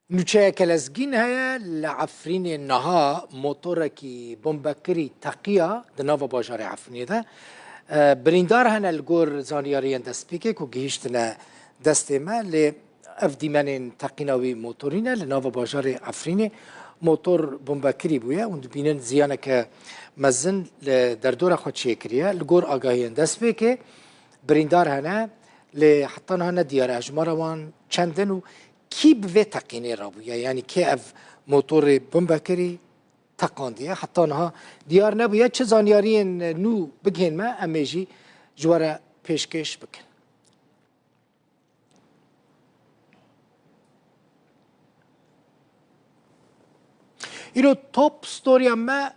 نوچه کلزگین هیا لعفرین نها موتور کی بمبکری تقیه دنوا باجار عفرینی ده بریندار هن الگور زانیاری دست پیکه که گیشتن دست ما لی اف دیمن تقیناوی موتورینه لنوا باجار عفرینی موتور بمبکری بویه و بینن زیانه که مزن در دور خود چیه کریه لگور آگاهی دست پیکه بریندار هنه لی حتی هنه دیار اجمار وان چندن و کی به تقینه را بوده یعنی که اف موتور بمبکری تقاندیه حتی آنها دیار نبوده چه زانیاری نو بگین ما امیجی جواره پیشکش بکن ایرو توپ ستوری ما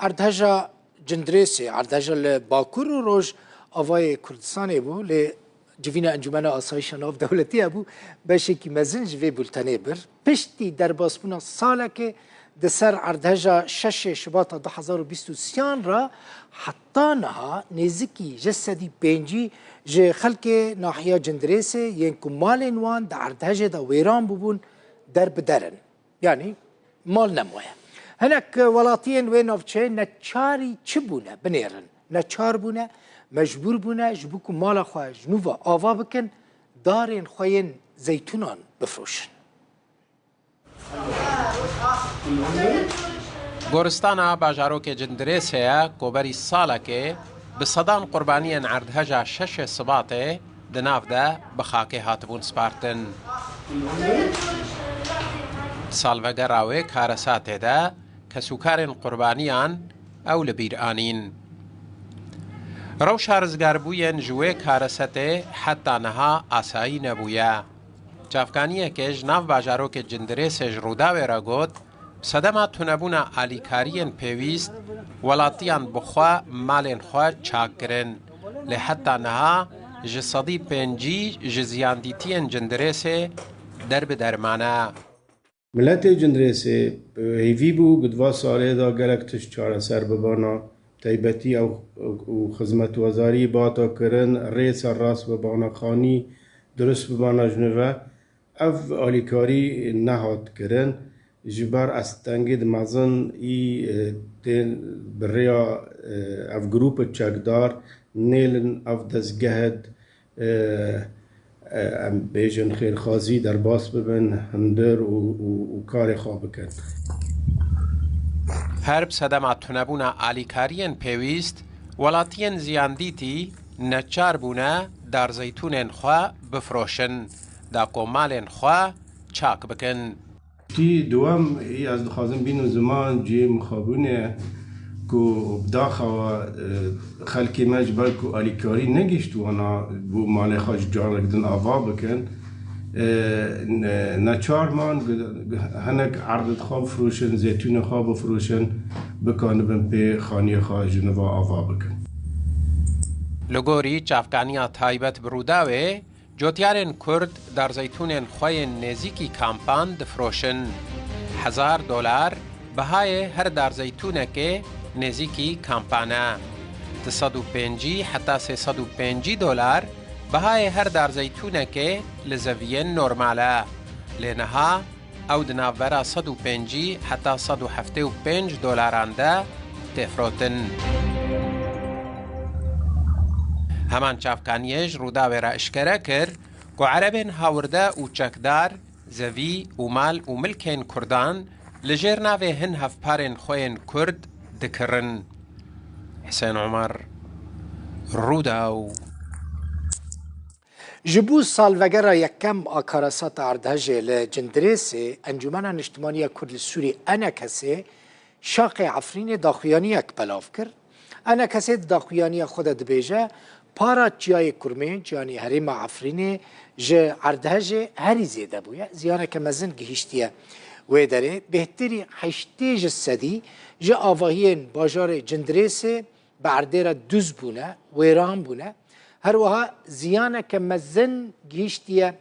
اردهجا جندریسی اردهجا باکور و روش آوای کردستانی بو لی جوینا انجمن آسایش ناف دولتی ابو بشه کی مزن جوی بولتنه بر پشتی در باسپونا ساله که دسر اردهجا 6 شباط 2023 را حتی نها نزدیکی جسدی پنجی ج خلق ناحیه جندریسه ین کمال وان در اردهجا دا ویران ببون در بدرن یعنی مال نموه هناك ولاتين وين اوف تشي نچاري چبونه بنيرن نچار بونه مجبور بونه جبوكو مال خواه جنوبا آوا بکن دارین خوین زیتونان بفروشن گورستانا باجاروک جندریس هیا کوبری سالا که بصدان قربانیان اردهجا 6 سباته دناف ده بخاکه هاتبون سپارتن سالوگر راوی کارساته ده کسوکارن قربانیان او لبیر آنین روش هرزگاربوین جوی کارسته حتی نها آسایی نبویا جافکانیه که جناف باجارو که جندریس جروداوی را گوت صدما تونبونا آلیکارین پیویست ولاتیان بخوا مالین خوا چاک کرن لی حتی نها جسدی پنجی جزیاندیتین جندریس درب درمانه ملت جندریس هیوی بو بدوا ساله دا گلکتش چاره سر ببانا تایبەتی و خزمەت وەزاری باتاکردن ڕێچە ڕاست ببانە خانی دروست ببانە ژنڤە ئەv ئالیکاری نەهاتکردن ji ber estengê dimezin î tên bi rêya ev grûpê çekdar nêlin ev destgehet em bêjin xêrxwazî derbas bibin hindir û karê xwe bikin هرب صدما تونبونا آلیکارین پیویست ولاتین زیاندیتی نچار بونا در زیتونین خوا بفروشن دا کومالین خوا چاک بکن تی دوام ای از دخوازم بینو زمان جی مخابونه کو بداخوا خلکی مجبر کو آلیکاری نگیشتو انا بو مال خواج جارکدن آوا بکن نچار مان هنک عرض خواب فروشن زیتون خواب فروشن بکانبن پی خانی خواه جنوا آوا بکن لگوری چافکانیا تایبت بروداوه جوتیارن کرد در زیتونن خواه نزیکی کامپان دفروشن $1000 بهای هر در زیتونه که نزیکی کامپانه 250 حتی $350 بهای هر در زیتونه که لزوین نرماله لنها او دناورا 150 حتی $175 ده تفروتن همان چافکانیش روداوی را اشکره کر که عربین هاورده و چکدار زوی و مال و ملکین کردان لجیر ناوی هن هفپارین خوین کرد دکرن حسین عمر روداو جبو سالوگر یکم آکارسات اردهجه لجندریسی انجمن اجتماعی کرد سوری انا کسی شاق عفرین داخویانی اک بلاف کرد انا کسی داخویانی خود دبیجه پارا جای کرمین جانی حریم عفرین جه اردهجه هری زیده بویه زیانه که مزن گهیشتیه و داره بهتری حشتی جسدی جه آواهین باجار جندریسی بعردیر دوز بونه ویران بونه هر وها زیانه که مزن گیشتیه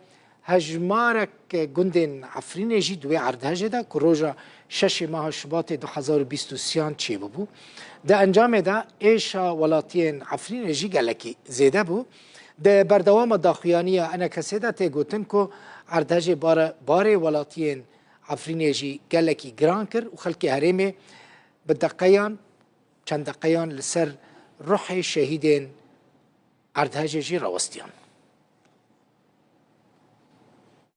هجمارک گندن عفرین جی دوی اردهجه ده که روژا 6 ماه شباط 2023 چی ببو ده انجام ده ایشا ولاتین عفرین جی گلکی زیده بو ده بردوام داخویانی انا کسی ده تی گوتن که اردهجه بار ولاتین عفرینێ ژی gelekî giran kir û xelkê herêmê bi deqeyan çend deqeyan li ser ruhê şehîdên erdhejê jî rawistiyan.